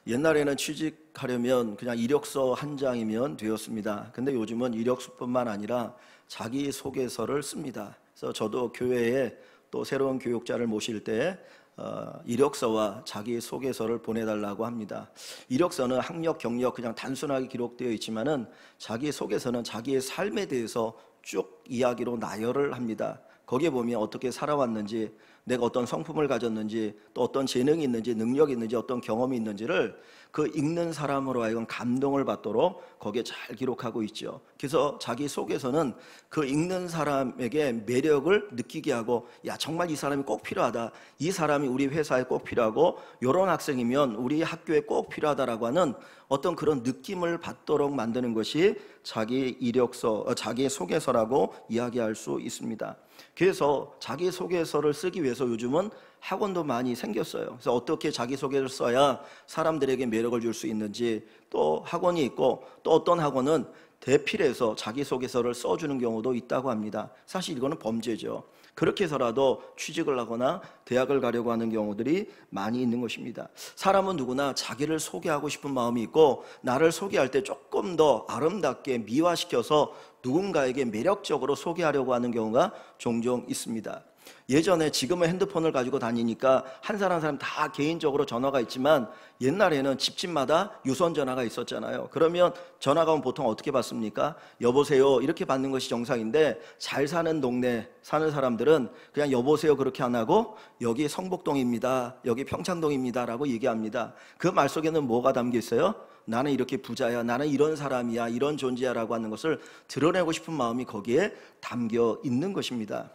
옛날에는 취직하려면 그냥 이력서 한 장이면 되었습니다. 근데 요즘은 이력서뿐만 아니라 자기소개서를 씁니다. 그래서 저도 교회에 또 새로운 교육자를 모실 때 이력서와 자기소개서를 보내달라고 합니다. 이력서는 학력, 경력 그냥 단순하게 기록되어 있지만은 자기소개서는 자기의 삶에 대해서 쭉 이야기로 나열을 합니다. 거기에 보면 어떻게 살아왔는지, 내가 어떤 성품을 가졌는지, 또 어떤 재능이 있는지, 능력이 있는지, 어떤 경험이 있는지를 그 읽는 사람으로 하여금 감동을 받도록 거기에 잘 기록하고 있죠. 그래서 자기 속에서는 그 읽는 사람에게 매력을 느끼게 하고, 야, 정말 이 사람이 꼭 필요하다, 이 사람이 우리 회사에 꼭 필요하고, 이런 학생이면 우리 학교에 꼭 필요하다라고 하는 어떤 그런 느낌을 받도록 만드는 것이 자기 이력서, 자기 소개서라고 이야기할 수 있습니다. 그래서 자기소개서를 쓰기 위해서 요즘은 학원도 많이 생겼어요. 그래서 어떻게 자기소개를 써야 사람들에게 매력을 줄 수 있는지, 또 학원이 있고, 또 어떤 학원은 대필해서 자기소개서를 써주는 경우도 있다고 합니다. 사실 이거는 범죄죠. 그렇게 해서라도 취직을 하거나 대학을 가려고 하는 경우들이 많이 있는 것입니다. 사람은 누구나 자기를 소개하고 싶은 마음이 있고, 나를 소개할 때 조금 더 아름답게 미화시켜서 누군가에게 매력적으로 소개하려고 하는 경우가 종종 있습니다. 예전에, 지금은 핸드폰을 가지고 다니니까 한 사람 한 사람 다 개인적으로 전화가 있지만, 옛날에는 집집마다 유선 전화가 있었잖아요. 그러면 전화가 오면 보통 어떻게 받습니까? 여보세요 이렇게 받는 것이 정상인데, 잘 사는 동네 사는 사람들은 그냥 여보세요 그렇게 안 하고 여기 성북동입니다, 여기 평창동입니다 라고 얘기합니다. 그 말 속에는 뭐가 담겨 있어요? 나는 이렇게 부자야, 나는 이런 사람이야, 이런 존재야 라고 하는 것을 드러내고 싶은 마음이 거기에 담겨 있는 것입니다.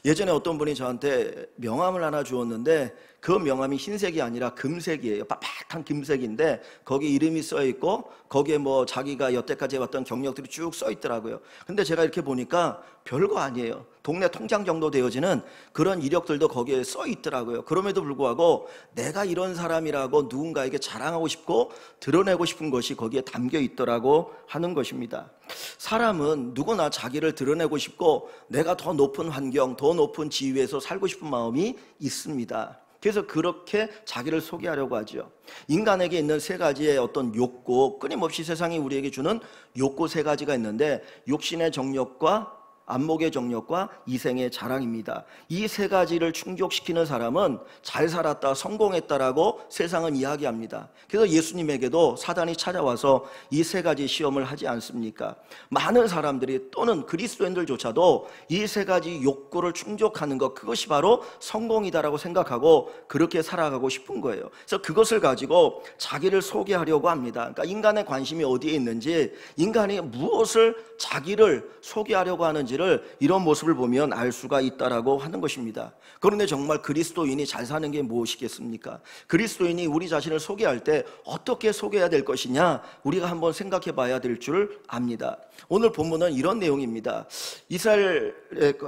예전에 어떤 분이 저한테 명함을 하나 주었는데, 그 명함이 흰색이 아니라 금색이에요. 빳빳한 금색인데 거기 이름이 써 있고, 거기에 뭐 자기가 여태까지 해왔던 경력들이 쭉 써 있더라고요. 근데 제가 이렇게 보니까 별거 아니에요. 동네 통장 정도 되어지는 그런 이력들도 거기에 써 있더라고요. 그럼에도 불구하고 내가 이런 사람이라고 누군가에게 자랑하고 싶고 드러내고 싶은 것이 거기에 담겨 있더라고 하는 것입니다. 사람은 누구나 자기를 드러내고 싶고, 내가 더 높은 환경, 더 높은 지위에서 살고 싶은 마음이 있습니다. 그래서 그렇게 자기를 소개하려고 하죠. 인간에게 있는 세 가지의 어떤 욕구, 끊임없이 세상이 우리에게 주는 욕구 세 가지가 있는데, 육신의 정욕과 안목의 정욕과 이생의 자랑입니다. 이 세 가지를 충족시키는 사람은 잘 살았다, 성공했다라고 세상은 이야기합니다. 그래서 예수님에게도 사단이 찾아와서 이 세 가지 시험을 하지 않습니까? 많은 사람들이, 또는 그리스도인들조차도 이 세 가지 욕구를 충족하는 것, 그것이 바로 성공이다라고 생각하고 그렇게 살아가고 싶은 거예요. 그래서 그것을 가지고 자기를 소개하려고 합니다. 그러니까 인간의 관심이 어디에 있는지, 인간이 무엇을 자기를 소개하려고 하는지를 이런 모습을 보면 알 수가 있다라고 하는 것입니다. 그런데 정말 그리스도인이 잘 사는 게 무엇이겠습니까? 그리스도인이 우리 자신을 소개할 때 어떻게 소개해야 될 것이냐, 우리가 한번 생각해 봐야 될 줄 압니다. 오늘 본문은 이런 내용입니다. 이스라엘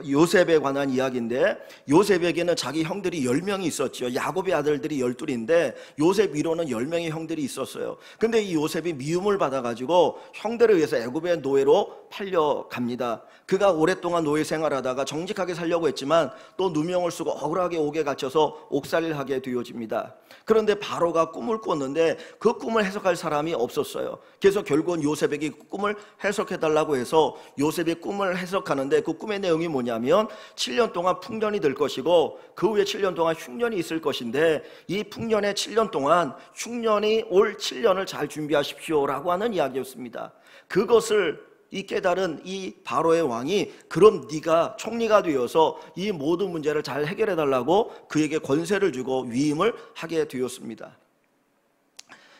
요셉에 관한 이야기인데, 요셉에게는 자기 형들이 10명이 있었죠. 야곱의 아들들이 12인데 요셉 위로는 10명의 형들이 있었어요. 근데 이 요셉이 미움을 받아가지고 형들에 의해서 애굽의 노예로 팔려갑니다. 그가 오랫동안 노예 생활하다가 정직하게 살려고 했지만 또 누명을 쓰고 억울하게 옥에 갇혀서 옥살이를 하게 되어집니다. 그런데 바로가 꿈을 꿨는데 그 꿈을 해석할 사람이 없었어요. 그래서 결국은 요셉에게 그 꿈을 해석해달라고 해서 요셉이 꿈을 해석하는데, 그 꿈의 내용이 뭐냐면 7년 동안 풍년이 될 것이고 그 후에 7년 동안 흉년이 있을 것인데, 이 풍년의 7년 동안 흉년이 올 7년을 잘 준비하십시오 라고 하는 이야기였습니다. 그것을 이 깨달은 이 바로의 왕이, 그럼 네가 총리가 되어서 이 모든 문제를 잘 해결해 달라고 그에게 권세를 주고 위임을 하게 되었습니다.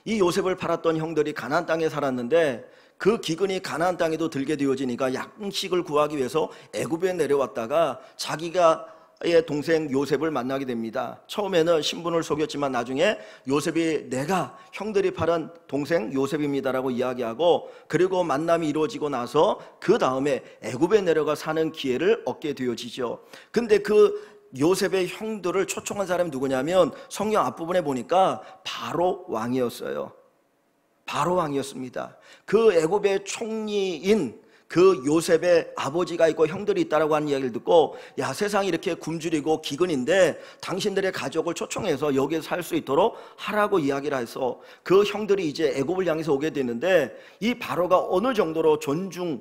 이 요셉을 팔았던 형들이 가나안 땅에 살았는데, 그 기근이 가나안 땅에도 들게 되어지니까 양식을 구하기 위해서 애굽에 내려왔다가 자기가 의 동생 요셉을 만나게 됩니다. 처음에는 신분을 속였지만 나중에 요셉이 내가 형들이 팔은 동생 요셉입니다라고 이야기하고, 그리고 만남이 이루어지고 나서 그 다음에 애굽에 내려가 사는 기회를 얻게 되어지죠. 근데 그 요셉의 형들을 초청한 사람이 누구냐면, 성경 앞부분에 보니까 바로 왕이었어요. 바로 왕이었습니다. 그 애굽의 총리인 그 요셉의 아버지가 있고 형들이 있다라고 하는 이야기를 듣고, 야, 세상이 이렇게 굶주리고 기근인데 당신들의 가족을 초청해서 여기에 살 수 있도록 하라고 이야기를 해서 그 형들이 이제 애굽을 향해서 오게 되는데, 이 바로가 어느 정도로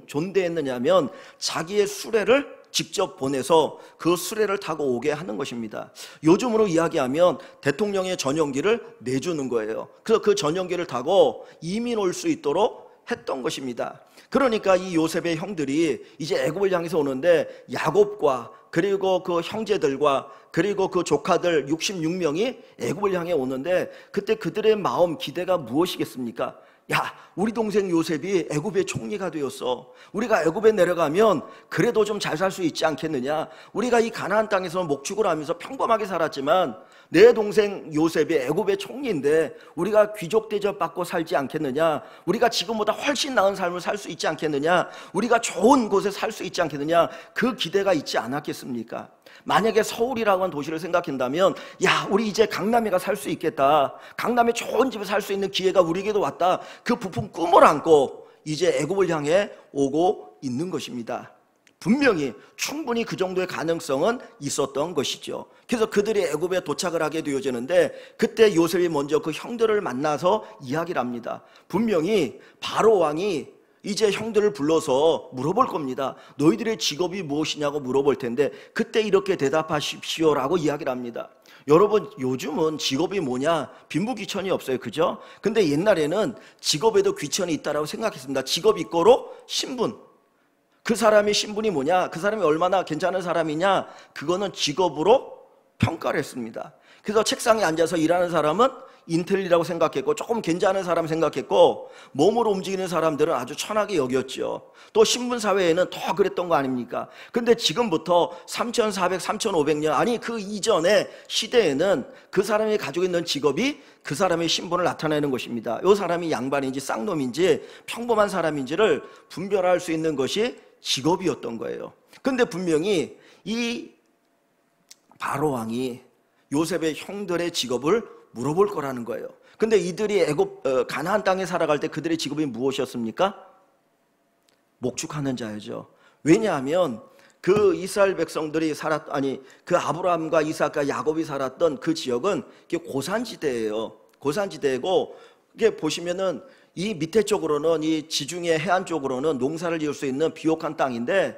존대했느냐면 자기의 수레를 직접 보내서 그 수레를 타고 오게 하는 것입니다. 요즘으로 이야기하면 대통령의 전용기를 내주는 거예요. 그래서 그 전용기를 타고 이민 올 수 있도록 했던 것입니다. 그러니까 이 요셉의 형들이 이제 애굽을 향해서 오는데, 야곱과 그리고 그 형제들과 그리고 그 조카들 66명이 애굽을 향해 오는데, 그때 그들의 마음 기대가 무엇이겠습니까? 야, 우리 동생 요셉이 애굽의 총리가 되었어. 우리가 애굽에 내려가면 그래도 좀 잘 살 수 있지 않겠느냐. 우리가 이 가나안 땅에서 목축을 하면서 평범하게 살았지만 내 동생 요셉이 애굽의 총리인데 우리가 귀족 대접 받고 살지 않겠느냐. 우리가 지금보다 훨씬 나은 삶을 살 수 있지 않겠느냐. 우리가 좋은 곳에 살 수 있지 않겠느냐. 그 기대가 있지 않았겠습니까? 만약에 서울이라고 하는 도시를 생각한다면, 야, 우리 이제 강남에가 살 수 있겠다. 강남에 좋은 집에 살 수 있는 기회가 우리에게도 왔다. 그 부푼 꿈을 안고 이제 애굽을 향해 오고 있는 것입니다. 분명히 충분히 그 정도의 가능성은 있었던 것이죠. 그래서 그들이 애굽에 도착을 하게 되어지는데, 그때 요셉이 먼저 그 형들을 만나서 이야기를 합니다. 분명히 바로 왕이 이제 형들을 불러서 물어볼 겁니다. 너희들의 직업이 무엇이냐고 물어볼 텐데 그때 이렇게 대답하십시오라고 이야기를 합니다. 여러분, 요즘은 직업이 뭐냐 빈부귀천이 없어요, 그죠? 근데 옛날에는 직업에도 귀천이 있다라고 생각했습니다. 직업 이꼬로 신분, 그 사람의 신분이 뭐냐, 그 사람이 얼마나 괜찮은 사람이냐, 그거는 직업으로 평가를 했습니다. 그래서 책상에 앉아서 일하는 사람은 인텔리라고 생각했고, 조금 괜찮은 사람 생각했고, 몸으로 움직이는 사람들은 아주 천하게 여겼죠. 또 신분사회에는 더 그랬던 거 아닙니까? 근데 지금부터 3400, 3500년, 아니 그 이전의 시대에는 그 사람이 가지고 있는 직업이 그 사람의 신분을 나타내는 것입니다. 이 사람이 양반인지 쌍놈인지 평범한 사람인지를 분별할 수 있는 것이 직업이었던 거예요. 근데 분명히 이 바로 왕이 요셉의 형들의 직업을 물어볼 거라는 거예요. 근데 이들이 애굽 가나안 땅에 살아갈 때 그들의 직업이 무엇이었습니까? 목축하는 자였죠. 왜냐하면 그 이스라엘 백성들이 그 아브라함과 이삭과 야곱이 살았던 그 지역은 고산지대예요. 고산지대고, 이게 보시면은 이 밑에 쪽으로는, 이 지중해 해안 쪽으로는 농사를 지을 수 있는 비옥한 땅인데,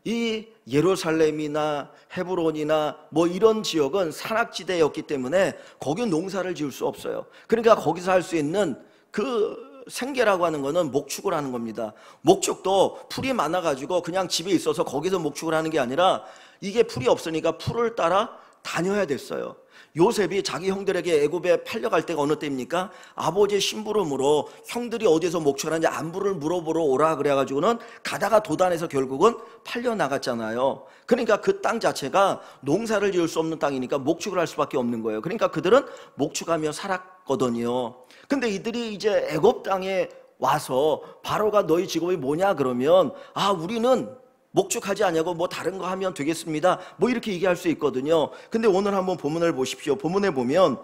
이 예루살렘이나 헤브론이나 뭐 이런 지역은 산악지대였기 때문에 거기는 농사를 지을 수 없어요. 그러니까 거기서 할 수 있는 그 생계라고 하는 거는 목축을 하는 겁니다. 목축도 풀이 많아가지고 그냥 집에 있어서 거기서 목축을 하는 게 아니라, 이게 풀이 없으니까 풀을 따라 다녀야 됐어요. 요셉이 자기 형들에게 애굽에 팔려갈 때가 어느 때입니까? 아버지의 심부름으로 형들이 어디서 목축하는지 안부를 물어보러 오라 그래가지고는 가다가 도단에서 결국은 팔려나갔잖아요. 그러니까 그 땅 자체가 농사를 지을 수 없는 땅이니까 목축을 할 수밖에 없는 거예요. 그러니까 그들은 목축하며 살았거든요. 근데 이들이 이제 애굽 땅에 와서 바로가 너희 직업이 뭐냐 그러면, 아, 우리는 목축하지 않냐고 뭐 다른 거 하면 되겠습니다, 뭐 이렇게 얘기할 수 있거든요. 근데 오늘 한번 본문을 보십시오. 본문에 보면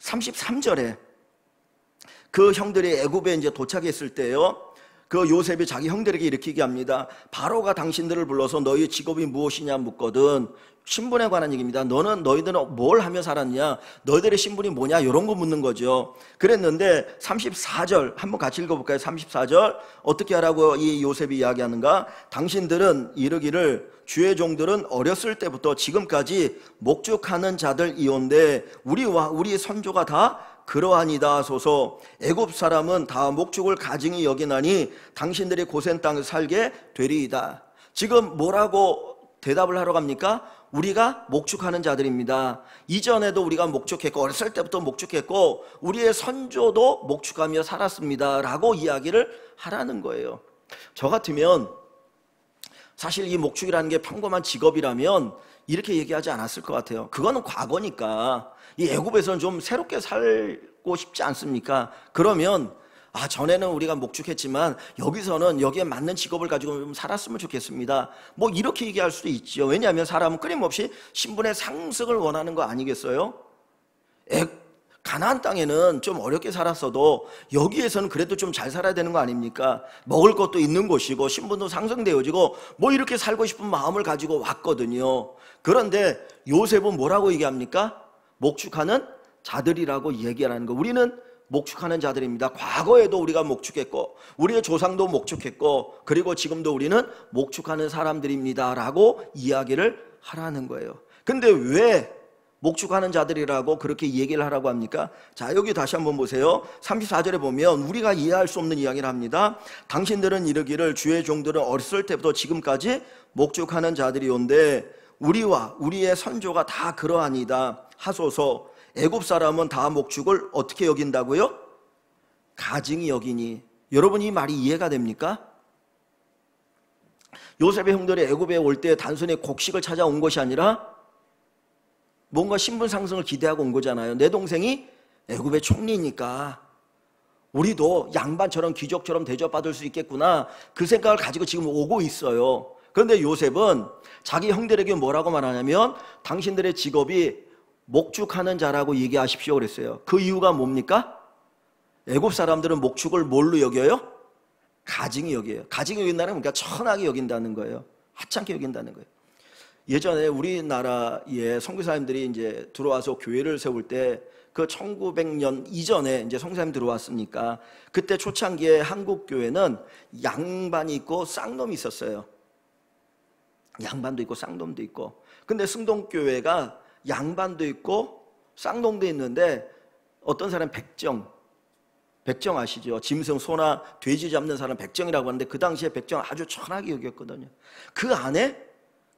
33절에 그 형들이 애굽에 이제 도착했을 때요, 그 요셉이 자기 형들에게 이렇게 얘기합니다. 바로가 당신들을 불러서 너희 직업이 무엇이냐 묻거든. 신분에 관한 얘기입니다. 너희들은 뭘 하며 살았냐, 너희들의 신분이 뭐냐, 이런 거 묻는 거죠. 그랬는데 34절 한번 같이 읽어볼까요? 34절 어떻게 하라고 이 요셉이 이야기하는가? 당신들은 이르기를 주의 종들은 어렸을 때부터 지금까지 목축하는 자들이온데 우리와 우리 선조가 다 그러하니다 하소서. 애굽 사람은 다 목축을 가증히 여기나니 당신들이 고센 땅에 살게 되리이다. 지금 뭐라고 대답을 하러 갑니까? 우리가 목축하는 자들입니다. 이전에도 우리가 목축했고, 어렸을 때부터 목축했고, 우리의 선조도 목축하며 살았습니다 라고 이야기를 하라는 거예요. 저 같으면 사실 이 목축이라는 게 평범한 직업이라면 이렇게 얘기하지 않았을 것 같아요. 그거는 과거니까 이 애굽에서는 좀 새롭게 살고 싶지 않습니까? 그러면 전에는 우리가 목축했지만 여기서는 여기에 맞는 직업을 가지고 좀 살았으면 좋겠습니다, 뭐 이렇게 얘기할 수도 있죠. 왜냐하면 사람은 끊임없이 신분의 상승을 원하는 거 아니겠어요? 가나안 땅에는 좀 어렵게 살았어도 여기에서는 그래도 좀 잘 살아야 되는 거 아닙니까? 먹을 것도 있는 곳이고 신분도 상승되어지고 뭐 이렇게 살고 싶은 마음을 가지고 왔거든요. 그런데 요셉은 뭐라고 얘기합니까? 목축하는 자들이라고 얘기하는 거. 우리는 목축하는 자들입니다. 과거에도 우리가 목축했고 우리의 조상도 목축했고 그리고 지금도 우리는 목축하는 사람들입니다 라고 이야기를 하라는 거예요. 근데 왜 목축하는 자들이라고 그렇게 얘기를 하라고 합니까? 자, 여기 다시 한번 보세요. 34절에 보면 우리가 이해할 수 없는 이야기를 합니다. 당신들은 이르기를 주의 종들은 어렸을 때부터 지금까지 목축하는 자들이온데 우리와 우리의 선조가 다 그러하니다 하소서. 애굽 사람은 다 목축을 어떻게 여긴다고요? 가증히 여기니. 여러분 이 말이 이해가 됩니까? 요셉의 형들이 애굽에 올 때 단순히 곡식을 찾아온 것이 아니라 뭔가 신분 상승을 기대하고 온 거잖아요. 내 동생이 애굽의 총리니까 우리도 양반처럼 귀족처럼 대접받을 수 있겠구나, 그 생각을 가지고 지금 오고 있어요. 그런데 요셉은 자기 형들에게 뭐라고 말하냐면 당신들의 직업이 목축하는 자라고 얘기하십시오 그랬어요. 그 이유가 뭡니까? 애굽 사람들은 목축을 뭘로 여겨요? 가증히 여겨요. 가증히 여긴다는 건 그러니까 천하게 여긴다는 거예요. 하찮게 여긴다는 거예요. 예전에 우리나라에 선교사님들이 이제 들어와서 교회를 세울 때 그 1900년 이전에 이제 선교사님 들어왔으니까 그때 초창기에 한국 교회는 양반이 있고 쌍놈이 있었어요. 양반도 있고 쌍놈도 있고. 근데 승동교회가 양반도 있고 쌍놈도 있는데 어떤 사람 백정 아시죠? 짐승 소나 돼지 잡는 사람 백정이라고 하는데 그 당시에 백정 아주 천하게 여겼거든요. 그 안에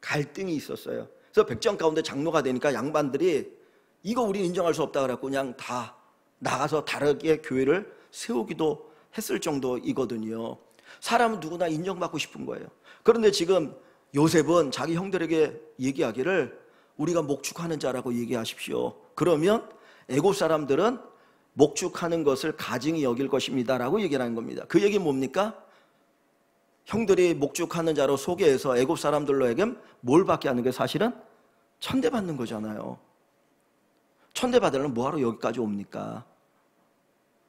갈등이 있었어요. 그래서 백정 가운데 장로가 되니까 양반들이 이거 우리 인정할 수 없다 그래갖고 그냥 다 나가서 다르게 교회를 세우기도 했을 정도이거든요. 사람은 누구나 인정받고 싶은 거예요. 그런데 지금 요셉은 자기 형들에게 얘기하기를 우리가 목축하는 자라고 얘기하십시오. 그러면 애굽 사람들은 목축하는 것을 가증히 여길 것입니다 라고 얘기를 하는 겁니다. 그 얘기는 뭡니까? 형들이 목축하는 자로 소개해서 애굽 사람들로 하여금 뭘 받게 하는 게 사실은 천대받는 거잖아요. 천대받으려면 뭐하러 여기까지 옵니까?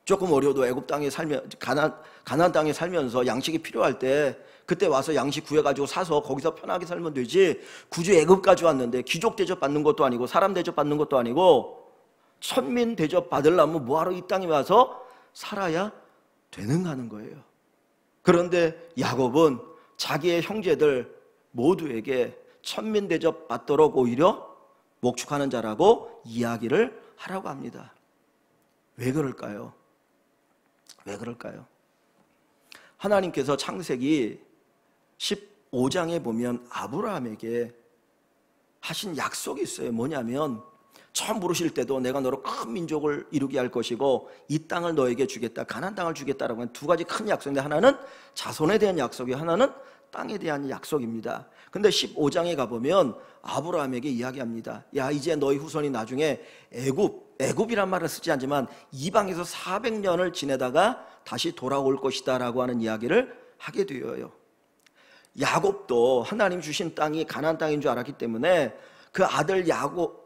조금 어려도 애굽 땅에 살면 가나안 땅에 살면서 양식이 필요할 때 그때 와서 양식 구해가지고 사서 거기서 편하게 살면 되지, 굳이 애굽까지 왔는데 귀족 대접 받는 것도 아니고 사람 대접 받는 것도 아니고 천민 대접 받으려면 뭐하러 이 땅에 와서 살아야 되는가 하는 거예요. 그런데 야곱은 자기의 형제들 모두에게 천민 대접 받도록 오히려 목축하는 자라고 이야기를 하라고 합니다. 왜 그럴까요? 왜 그럴까요? 하나님께서 창세기 15장에 보면 아브라함에게 하신 약속이 있어요. 뭐냐면 처음 부르실 때도 내가 너로 큰 민족을 이루게 할 것이고 이 땅을 너에게 주겠다, 가나안 땅을 주겠다라고 하는 두 가지 큰 약속인데 하나는 자손에 대한 약속이, 하나는 땅에 대한 약속입니다. 근데 15장에 가보면 아브라함에게 이야기합니다. 야, 이제 너희 후손이 나중에 애굽이란 말을 쓰지 않지만 이방에서 400년을 지내다가 다시 돌아올 것이다 라고 하는 이야기를 하게 되어요. 야곱도 하나님 주신 땅이 가나안 땅인 줄 알았기 때문에 그 아들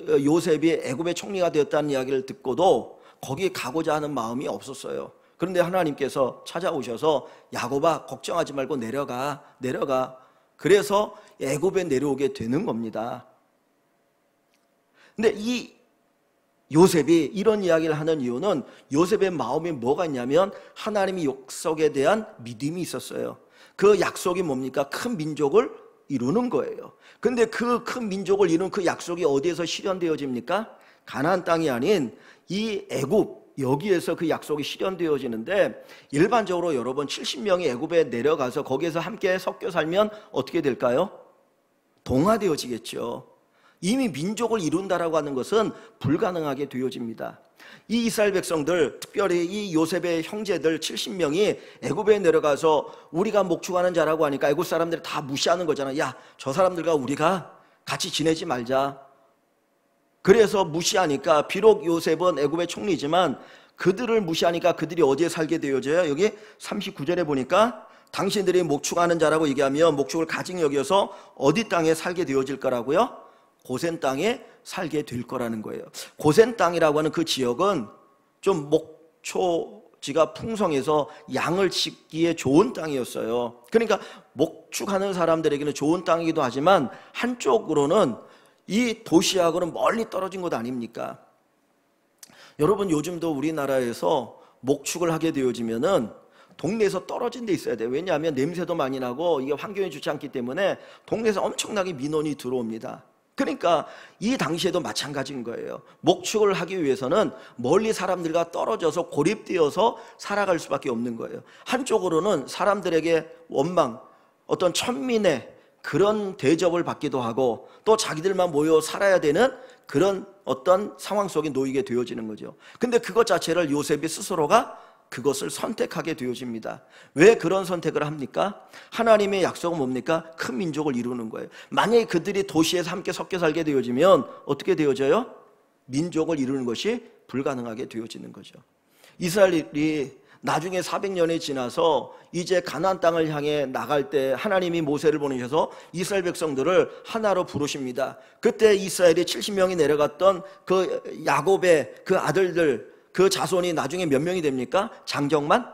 요셉이 애굽의 총리가 되었다는 이야기를 듣고도 거기에 가고자 하는 마음이 없었어요. 그런데 하나님께서 찾아오셔서 야곱아 걱정하지 말고 내려가. 그래서 애굽에 내려오게 되는 겁니다. 근데 이 요셉이 이런 이야기를 하는 이유는 요셉의 마음에 뭐가 있냐면 하나님의 약속에 대한 믿음이 있었어요. 그 약속이 뭡니까? 큰 민족을 이루는 거예요. 근데 그 큰 민족을 이룬 그 약속이 어디에서 실현되어집니까? 가나안 땅이 아닌 이 애굽, 여기에서 그 약속이 실현되어지는데 일반적으로 여러분 70명이 애굽에 내려가서 거기에서 함께 섞여 살면 어떻게 될까요? 동화되어지겠죠. 이미 민족을 이룬다라고 하는 것은 불가능하게 되어집니다. 이 이스라엘 백성들, 특별히 이 요셉의 형제들 70명이 애굽에 내려가서 우리가 목축하는 자라고 하니까 애굽 사람들이 다 무시하는 거잖아요. 야, 저 사람들과 우리가 같이 지내지 말자. 그래서 무시하니까 비록 요셉은 애굽의 총리지만 그들을 무시하니까 그들이 어디에 살게 되어져요? 여기 39절에 보니까 당신들이 목축하는 자라고 얘기하면 목축을 가증히 여겨서 어디 땅에 살게 되어질 거라고요? 고센 땅에 살게 될 거라는 거예요. 고센 땅이라고 하는 그 지역은 좀 목초지가 풍성해서 양을 짓기에 좋은 땅이었어요. 그러니까 목축하는 사람들에게는 좋은 땅이기도 하지만 한쪽으로는 이 도시하고는 멀리 떨어진 곳 아닙니까? 여러분, 요즘도 우리나라에서 목축을 하게 되어지면은 동네에서 떨어진 데 있어야 돼요. 왜냐하면 냄새도 많이 나고 이게 환경에 좋지 않기 때문에 동네에서 엄청나게 민원이 들어옵니다. 그러니까 이 당시에도 마찬가지인 거예요. 목축을 하기 위해서는 멀리 사람들과 떨어져서 고립되어서 살아갈 수밖에 없는 거예요. 한쪽으로는 사람들에게 원망, 어떤 천민의 그런 대접을 받기도 하고 또 자기들만 모여 살아야 되는 그런 어떤 상황 속에 놓이게 되어지는 거죠. 근데 그것 자체를 요셉이 스스로가 그것을 선택하게 되어집니다. 왜 그런 선택을 합니까? 하나님의 약속은 뭡니까? 큰 민족을 이루는 거예요. 만약에 그들이 도시에서 함께 섞여 살게 되어지면 어떻게 되어져요? 민족을 이루는 것이 불가능하게 되어지는 거죠. 이스라엘이 나중에 400년이 지나서 이제 가나안 땅을 향해 나갈 때 하나님이 모세를 보내셔서 이스라엘 백성들을 하나로 부르십니다. 그때 이스라엘이 70명이 내려갔던 그 야곱의 그 아들들, 그 자손이 나중에 몇 명이 됩니까? 장정만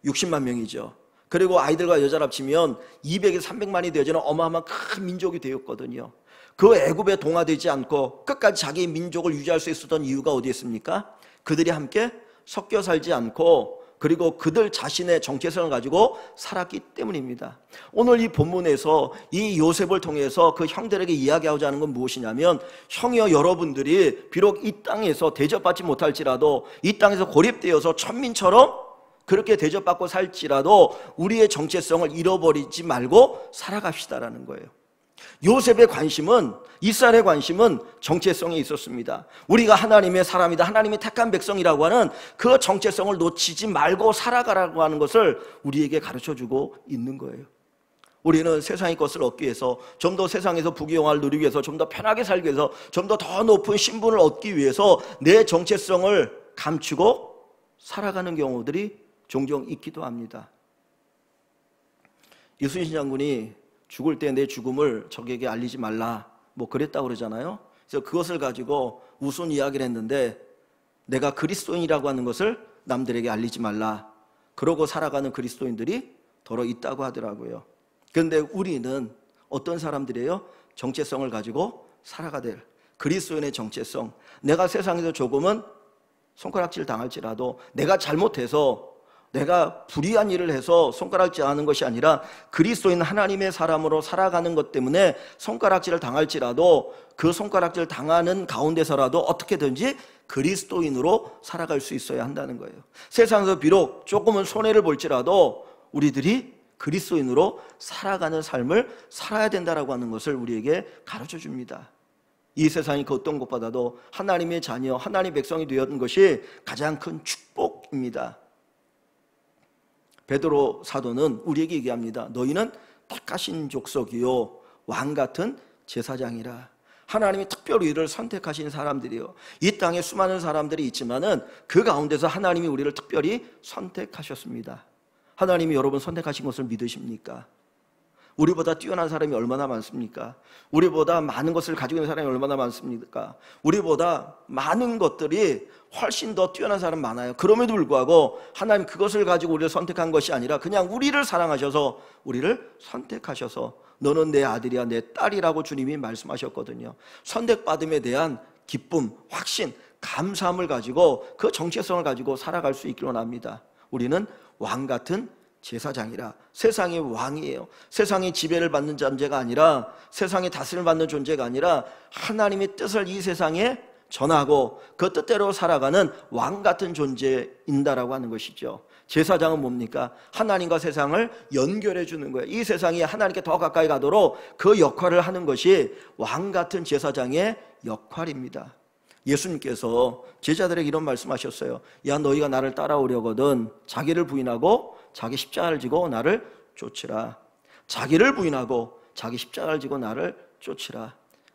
60만 명이죠. 그리고 아이들과 여자를 합치면 200에서 300만이 되어지는 어마어마한 큰 민족이 되었거든요. 그 애굽에 동화되지 않고 끝까지 자기 민족을 유지할 수 있었던 이유가 어디에 있습니까? 그들이 함께 섞여 살지 않고 그리고 그들 자신의 정체성을 가지고 살았기 때문입니다. 오늘 이 본문에서 이 요셉을 통해서 그 형들에게 이야기하고자 하는 건 무엇이냐면, 형이여 여러분들이 비록 이 땅에서 대접받지 못할지라도 이 땅에서 고립되어서 천민처럼 그렇게 대접받고 살지라도 우리의 정체성을 잃어버리지 말고 살아갑시다라는 거예요. 요셉의 관심은, 이스라엘의 관심은 정체성에 있었습니다. 우리가 하나님의 사람이다, 하나님이 택한 백성이라고 하는 그 정체성을 놓치지 말고 살아가라고 하는 것을 우리에게 가르쳐주고 있는 거예요. 우리는 세상의 것을 얻기 위해서, 좀 더 세상에서 부귀영화를 누리기 위해서, 좀 더 편하게 살기 위해서, 좀 더 높은 신분을 얻기 위해서 내 정체성을 감추고 살아가는 경우들이 종종 있기도 합니다. 이순신 장군이 죽을 때 내 죽음을 적에게 알리지 말라 뭐 그랬다고 그러잖아요. 그래서 그것을 가지고 우스운 이야기를 했는데, 내가 그리스도인이라고 하는 것을 남들에게 알리지 말라, 그러고 살아가는 그리스도인들이 더러 있다고 하더라고요. 그런데 우리는 어떤 사람들이에요? 정체성을 가지고 살아가야 될 그리스도인의 정체성. 내가 세상에서 조금은 손가락질 당할지라도, 내가 잘못해서 내가 불의한 일을 해서 손가락질 하는 것이 아니라 그리스도인 하나님의 사람으로 살아가는 것 때문에 손가락질을 당할지라도 그 손가락질 당하는 가운데서라도 어떻게든지 그리스도인으로 살아갈 수 있어야 한다는 거예요. 세상에서 비록 조금은 손해를 볼지라도 우리들이 그리스도인으로 살아가는 삶을 살아야 된다라고 하는 것을 우리에게 가르쳐 줍니다. 이 세상이 그 어떤 것보다도 하나님의 자녀, 하나님의 백성이 되었던 것이 가장 큰 축복입니다. 베드로 사도는 우리에게 얘기합니다. 너희는 택하신 족속이요 왕같은 제사장이라. 하나님이 특별히 우리를 선택하신 사람들이요. 이 땅에 수많은 사람들이 있지만은 그 가운데서 하나님이 우리를 특별히 선택하셨습니다. 하나님이 여러분 선택하신 것을 믿으십니까? 우리보다 뛰어난 사람이 얼마나 많습니까? 우리보다 많은 것을 가지고 있는 사람이 얼마나 많습니까? 우리보다 많은 것들이 훨씬 더 뛰어난 사람 많아요. 그럼에도 불구하고 하나님 그것을 가지고 우리를 선택한 것이 아니라 그냥 우리를 사랑하셔서 우리를 선택하셔서 너는 내 아들이야, 내 딸이라고 주님이 말씀하셨거든요. 선택받음에 대한 기쁨, 확신, 감사함을 가지고 그 정체성을 가지고 살아갈 수 있기를 원합니다. 우리는 왕같은 제사장이라. 세상의 왕이에요. 세상의 지배를 받는 존재가 아니라, 세상의 다스림을 받는 존재가 아니라 하나님의 뜻을 이 세상에 전하고 그 뜻대로 살아가는 왕같은 존재인다라고 하는 것이죠. 제사장은 뭡니까? 하나님과 세상을 연결해 주는 거예요. 이 세상이 하나님께 더 가까이 가도록 그 역할을 하는 것이 왕같은 제사장의 역할입니다. 예수님께서 제자들에게 이런 말씀하셨어요. 야, 너희가 나를 따라오려거든 자기를 부인하고 자기 십자가를 지고 나를 쫓으라. 자기를 부인하고 자기 십자가를 지고 나를 쫓으라.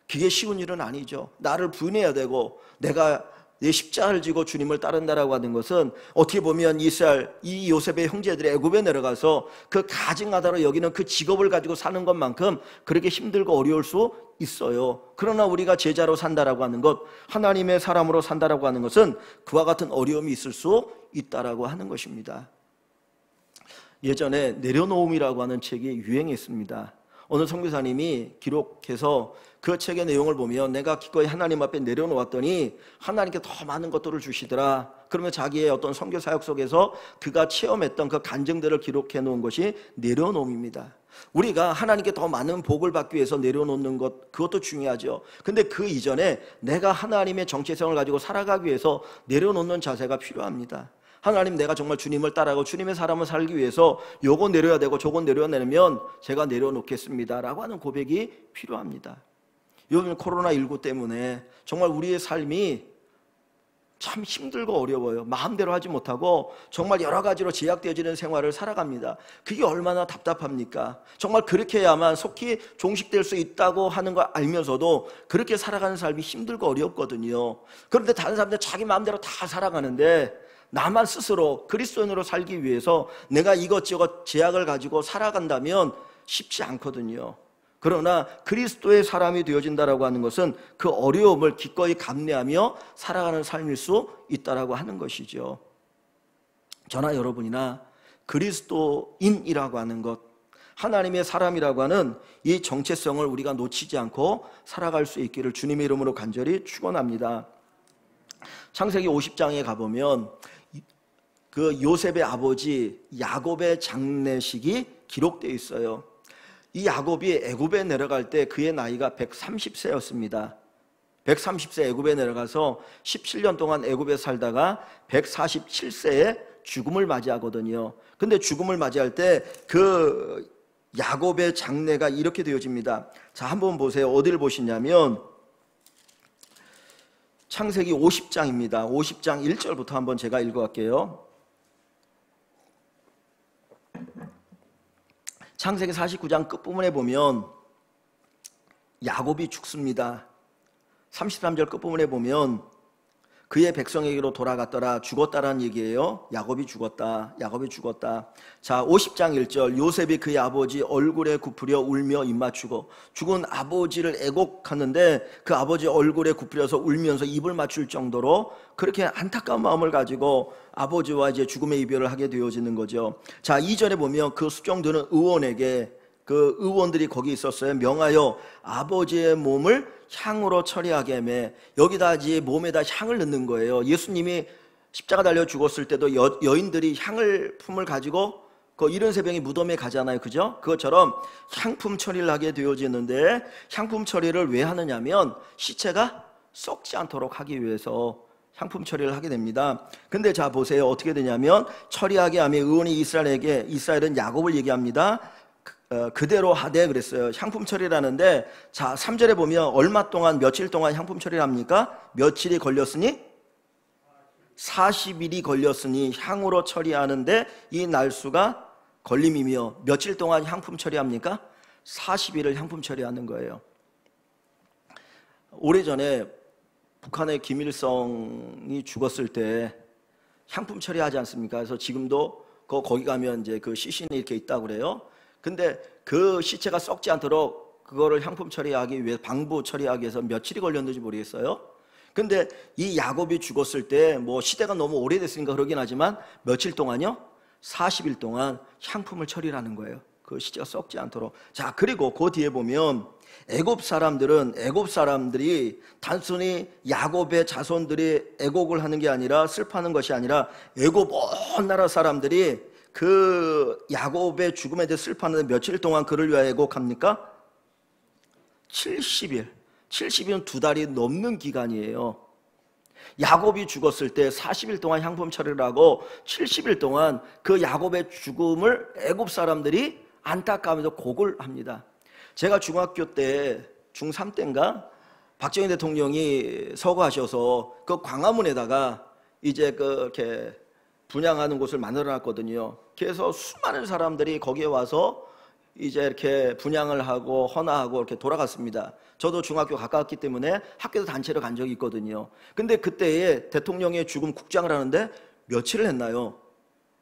그게 쉬운 일은 아니죠. 나를 부인해야 되고 내가 내 십자가를 지고 주님을 따른다라고 하는 것은 어떻게 보면 이스라엘 이 요셉의 형제들이 애굽에 내려가서 그 가증하다로 여기는 그 직업을 가지고 사는 것만큼 그렇게 힘들고 어려울 수 있어요. 그러나 우리가 제자로 산다라고 하는 것, 하나님의 사람으로 산다라고 하는 것은 그와 같은 어려움이 있을 수 있다라고 하는 것입니다. 예전에 내려놓음이라고 하는 책이 유행했습니다. 어느 선교사님이 기록해서 그 책의 내용을 보면 내가 기꺼이 하나님 앞에 내려놓았더니 하나님께 더 많은 것들을 주시더라. 그러면 자기의 어떤 선교 사역 속에서 그가 체험했던 그 간증들을 기록해 놓은 것이 내려놓음입니다. 우리가 하나님께 더 많은 복을 받기 위해서 내려놓는 것, 그것도 중요하죠. 근데 그 이전에 내가 하나님의 정체성을 가지고 살아가기 위해서 내려놓는 자세가 필요합니다. 하나님, 내가 정말 주님을 따라가고 주님의 사람을 살기 위해서 요거 내려야 되고 저거 내려내면 제가 내려놓겠습니다 라고 하는 고백이 필요합니다. 요즘 코로나19 때문에 정말 우리의 삶이 참 힘들고 어려워요. 마음대로 하지 못하고 정말 여러 가지로 제약되어지는 생활을 살아갑니다. 그게 얼마나 답답합니까? 정말 그렇게 해야만 속히 종식될 수 있다고 하는 걸 알면서도 그렇게 살아가는 삶이 힘들고 어렵거든요. 그런데 다른 사람들 자기 마음대로 다 살아가는데 나만 스스로 그리스도인으로 살기 위해서 내가 이것저것 제약을 가지고 살아간다면 쉽지 않거든요. 그러나 그리스도의 사람이 되어진다라고 하는 것은 그 어려움을 기꺼이 감내하며 살아가는 삶일 수 있다라고 하는 것이죠. 저나 여러분이나 그리스도인이라고 하는 것, 하나님의 사람이라고 하는 이 정체성을 우리가 놓치지 않고 살아갈 수 있기를 주님의 이름으로 간절히 축원합니다. 창세기 50장에 가보면 그 요셉의 아버지 야곱의 장례식이 기록되어 있어요. 이 야곱이 애굽에 내려갈 때 그의 나이가 130세였습니다. 130세 애굽에 내려가서 17년 동안 애굽에 살다가 147세에 죽음을 맞이하거든요. 근데 죽음을 맞이할 때 그 야곱의 장례가 이렇게 되어집니다. 자, 한번 보세요. 어디를 보시냐면 창세기 50장입니다. 50장 1절부터 한번 제가 읽어갈게요. 창세기 49장 끝부분에 보면 야곱이 죽습니다. 33절 끝부분에 보면 그의 백성에게로 돌아갔더라, 죽었다라는 얘기예요. 야곱이 죽었다, 야곱이 죽었다. 자, 50장 1절, 요셉이 그의 아버지 얼굴에 굽으려 울며 입 맞추고, 죽은 아버지를 애곡하는데 그 아버지 얼굴에 굽으려서 울면서 입을 맞출 정도로 그렇게 안타까운 마음을 가지고 아버지와 이제 죽음의 이별을 하게 되어지는 거죠. 자, 2절에 보면 그 수종드는 의원에게, 그 의원들이 거기 있었어요. 명하여 아버지의 몸을 향으로 처리하게 하며, 여기다 이제 몸에다 향을 넣는 거예요. 예수님이 십자가 달려 죽었을 때도 여인들이 향을 품을 가지고 그 이른 새벽에 무덤에 가잖아요, 그죠? 그것처럼 향품 처리를 하게 되어지는데, 향품 처리를 왜 하느냐면 시체가 썩지 않도록 하기 위해서 향품 처리를 하게 됩니다. 근데 자 보세요, 어떻게 되냐면 처리하게 하며 의원이 이스라엘에게, 이스라엘은 야곱을 얘기합니다. 그대로 하되 그랬어요. 향품 처리라는데, 자 3절에 보면 얼마 동안, 며칠 동안 향품 처리를 합니까? 며칠이 걸렸으니 40일이 걸렸으니 향으로 처리하는데 이 날수가 걸림이며, 며칠 동안 향품 처리합니까? 40일을 향품 처리하는 거예요. 오래전에 북한의 김일성이 죽었을 때 향품 처리하지 않습니까? 그래서 지금도 거기 가면 이제 그 시신이 이렇게 있다고 그래요. 근데 그 시체가 썩지 않도록 그거를 향품 처리하기 위해, 방부 처리하기 위해서 며칠이 걸렸는지 모르겠어요. 근데 이 야곱이 죽었을 때 뭐 시대가 너무 오래됐으니까 그러긴 하지만 며칠 동안요? 40일 동안 향품을 처리하는 거예요. 그 시체가 썩지 않도록. 자, 그리고 그 뒤에 보면 애굽 사람들이 단순히 야곱의 자손들이 애곡을 하는 게 아니라, 슬퍼하는 것이 아니라 애굽 온 나라 사람들이 그 야곱의 죽음에 대해 슬퍼하는데 며칠 동안 그를 위하여 애곡합니까? 70일. 70일은 2달이 넘는 기간이에요. 야곱이 죽었을 때 40일 동안 향품 처리를 하고 70일 동안 그 야곱의 죽음을 애굽 사람들이 안타까워서 곡을 합니다. 제가 중학교 때, 중3 때인가, 박정희 대통령이 서거하셔서 그 광화문에다가 이제 그렇게 분향하는 곳을 만들어 놨거든요. 그래서 수많은 사람들이 거기에 와서 이제 이렇게 분양을 하고 헌화하고 이렇게 돌아갔습니다. 저도 중학교 가까웠기 때문에 학교에서 단체로 간 적이 있거든요. 근데 그때에 대통령의 죽음 국장을 하는데 며칠을 했나요?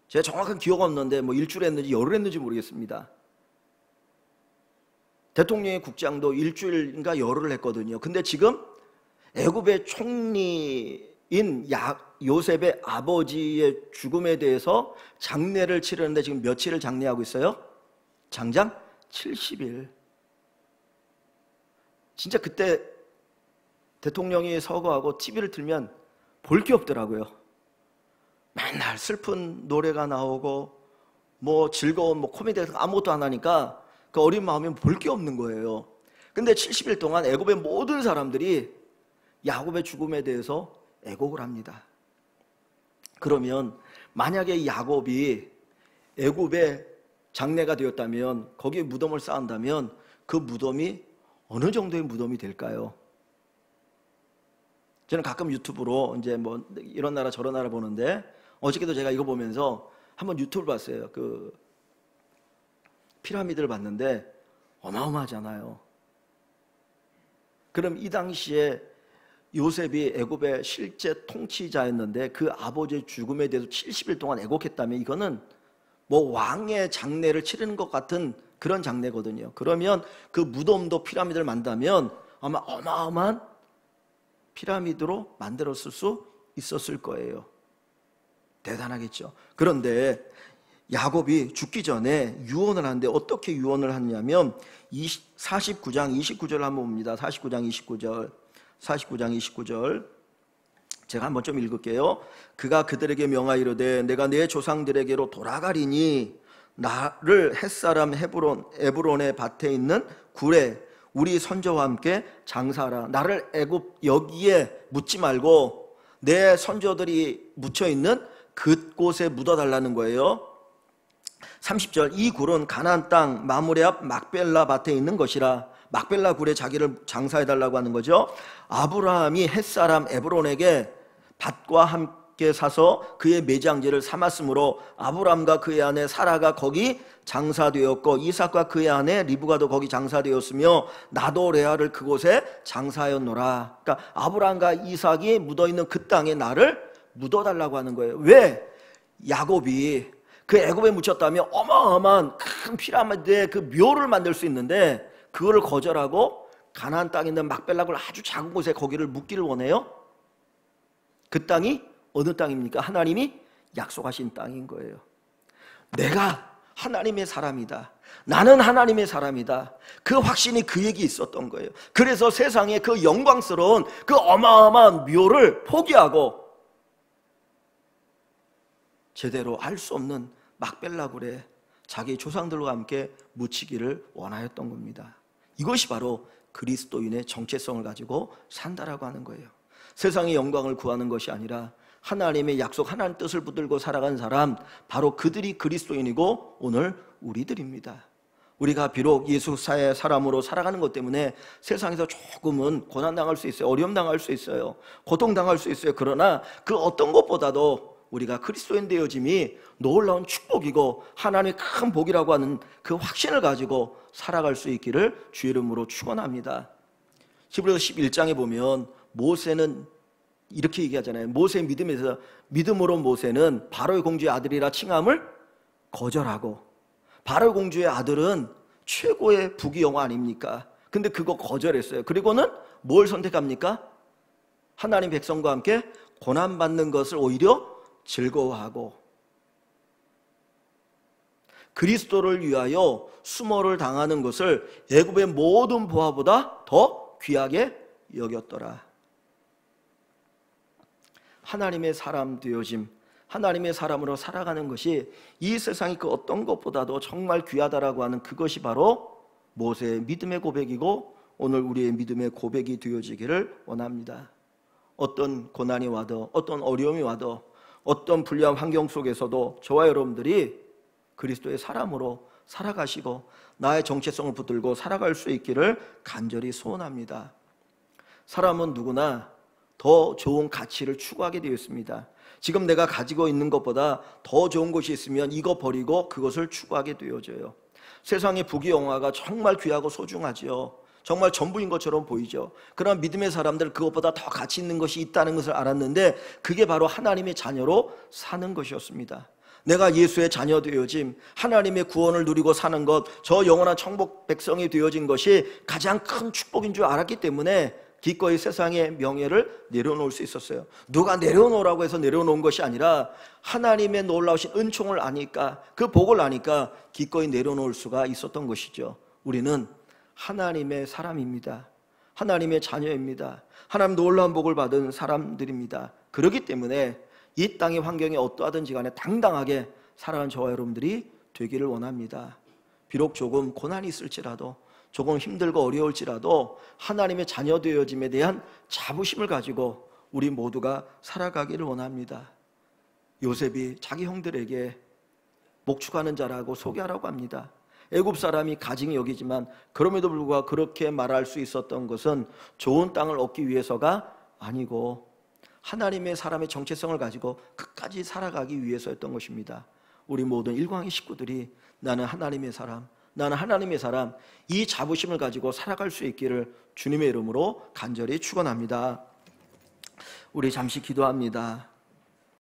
제가 정확한 기억 없는데 뭐 일주일 했는지 열흘 했는지 모르겠습니다. 대통령의 국장도 일주일인가 열흘을 했거든요. 근데 지금 애굽의 총리인 요셉의 아버지의 죽음에 대해서 장례를 치르는데 지금 며칠을 장례하고 있어요? 장장 70일. 진짜 그때 대통령이 서거하고 TV를 틀면 볼 게 없더라고요. 맨날 슬픈 노래가 나오고 뭐 즐거운 뭐 코미디가 아무것도 안 하니까 그 어린 마음이 볼 게 없는 거예요. 근데 70일 동안 애굽의 모든 사람들이 야곱의 죽음에 대해서 애곡을 합니다. 그러면 만약에 야곱이 애굽의 장례가 되었다면, 거기에 무덤을 쌓은다면 그 무덤이 어느 정도의 무덤이 될까요? 저는 가끔 유튜브로 이제 뭐 이런 나라 저런 나라 보는데, 어저께도 제가 이거 보면서 한번 유튜브를 봤어요. 그 피라미드를 봤는데 어마어마하잖아요. 그럼 이 당시에 요셉이 애굽의 실제 통치자였는데 그 아버지의 죽음에 대해서 70일 동안 애곡했다면 이거는 뭐 왕의 장례를 치르는 것 같은 그런 장례거든요. 그러면 그 무덤도 피라미드를 만든다면 아마 어마어마한 피라미드로 만들었을 수 있었을 거예요. 대단하겠죠. 그런데 야곱이 죽기 전에 유언을 하는데 어떻게 유언을 하냐면 49장 29절 한번 봅니다. 49장 29절 제가 한번 좀 읽을게요. 그가 그들에게 명하이르되 내가 내 조상들에게로 돌아가리니 나를 햇사람 에브론의 밭에 있는 굴에 우리 선조와 함께 장사하라. 나를 애굽 여기에 묻지 말고 내 선조들이 묻혀있는 그곳에 묻어달라는 거예요. 30절 이 굴은 가나안 땅 마므레 앞 막벨라 밭에 있는 것이라. 막벨라 굴에 자기를 장사해달라고 하는 거죠. 아브라함이 햇사람 에브론에게 밭과 함께 사서 그의 매장지를 삼았으므로 아브라함과 그의 아내 사라가 거기 장사되었고 이삭과 그의 아내 리브가도 거기 장사되었으며 나도 레아를 그곳에 장사하였노라. 그러니까 아브라함과 이삭이 묻어있는 그 땅에 나를 묻어달라고 하는 거예요. 왜? 야곱이 그 애굽에 묻혔다면 어마어마한 큰 피라미드의 그 묘를 만들 수 있는데 그거를 거절하고 가나안 땅에 있는 막벨라 굴 아주 작은 곳에 거기를 묻기를 원해요. 그 땅이 어느 땅입니까? 하나님이 약속하신 땅인 거예요. 내가 하나님의 사람이다. 나는 하나님의 사람이다. 그 확신이 그에게 있었던 거예요. 그래서 세상에 그 영광스러운 그 어마어마한 묘를 포기하고 제대로 알 수 없는 막벨라 굴에 자기 조상들과 함께 묻히기를 원하였던 겁니다. 이것이 바로 그리스도인의 정체성을 가지고 산다라고 하는 거예요. 세상의 영광을 구하는 것이 아니라 하나님의 약속, 하나님 뜻을 붙들고 살아간 사람, 바로 그들이 그리스도인이고 오늘 우리들입니다. 우리가 비록 예수사의 사람으로 살아가는 것 때문에 세상에서 조금은 고난당할 수 있어요. 어려움당할 수 있어요. 고통당할 수 있어요. 그러나 그 어떤 것보다도 우리가 그리스도인 되어짐이 놀라운 축복이고 하나님의 큰 복이라고 하는 그 확신을 가지고 살아갈 수 있기를 주의 이름으로 축원합니다. 히브리서 11장에 보면 모세는 이렇게 얘기하잖아요. 모세의 믿음에서 믿음으로 모세는 바로의 공주의 아들이라 칭함을 거절하고, 바로의 공주의 아들은 최고의 부귀영화 아닙니까? 근데 그거 거절했어요. 그리고는 뭘 선택합니까? 하나님 백성과 함께 고난받는 것을 오히려 즐거워하고 그리스도를 위하여 수모를 당하는 것을 애굽의 모든 보화보다 더 귀하게 여겼더라. 하나님의 사람 되어짐, 하나님의 사람으로 살아가는 것이 이 세상의 그 어떤 것보다도 정말 귀하다라고 하는 그것이 바로 모세의 믿음의 고백이고 오늘 우리의 믿음의 고백이 되어지기를 원합니다. 어떤 고난이 와도, 어떤 어려움이 와도, 어떤 불리한 환경 속에서도 저와 여러분들이 그리스도의 사람으로 살아가시고 나의 정체성을 붙들고 살아갈 수 있기를 간절히 소원합니다. 사람은 누구나 더 좋은 가치를 추구하게 되어 있습니다. 지금 내가 가지고 있는 것보다 더 좋은 것이 있으면 이거 버리고 그것을 추구하게 되어져요. 세상의 부귀영화가 정말 귀하고 소중하지요. 정말 전부인 것처럼 보이죠. 그러나 믿음의 사람들 그것보다 더 가치 있는 것이 있다는 것을 알았는데 그게 바로 하나님의 자녀로 사는 것이었습니다. 내가 예수의 자녀 되어짐, 하나님의 구원을 누리고 사는 것, 저 영원한 천국 백성이 되어진 것이 가장 큰 축복인 줄 알았기 때문에 기꺼이 세상의 명예를 내려놓을 수 있었어요. 누가 내려놓으라고 해서 내려놓은 것이 아니라 하나님의 놀라우신 은총을 아니까, 그 복을 아니까 기꺼이 내려놓을 수가 있었던 것이죠. 우리는 하나님의 사람입니다. 하나님의 자녀입니다. 하나님 놀라운 복을 받은 사람들입니다. 그렇기 때문에 이 땅의 환경이 어떠하든지 간에 당당하게 살아가는 저와 여러분들이 되기를 원합니다. 비록 조금 고난이 있을지라도, 조금 힘들고 어려울지라도 하나님의 자녀 되어짐에 대한 자부심을 가지고 우리 모두가 살아가기를 원합니다. 요셉이 자기 형들에게 목축하는 자라고 소개하라고 합니다. 애굽 사람이 가증히 여기지만 그럼에도 불구하고 그렇게 말할 수 있었던 것은 좋은 땅을 얻기 위해서가 아니고 하나님의 사람의 정체성을 가지고 끝까지 살아가기 위해서였던 것입니다. 우리 모든 일광의 식구들이 나는 하나님의 사람, 나는 하나님의 사람, 이 자부심을 가지고 살아갈 수 있기를 주님의 이름으로 간절히 축원합니다. 우리 잠시 기도합니다.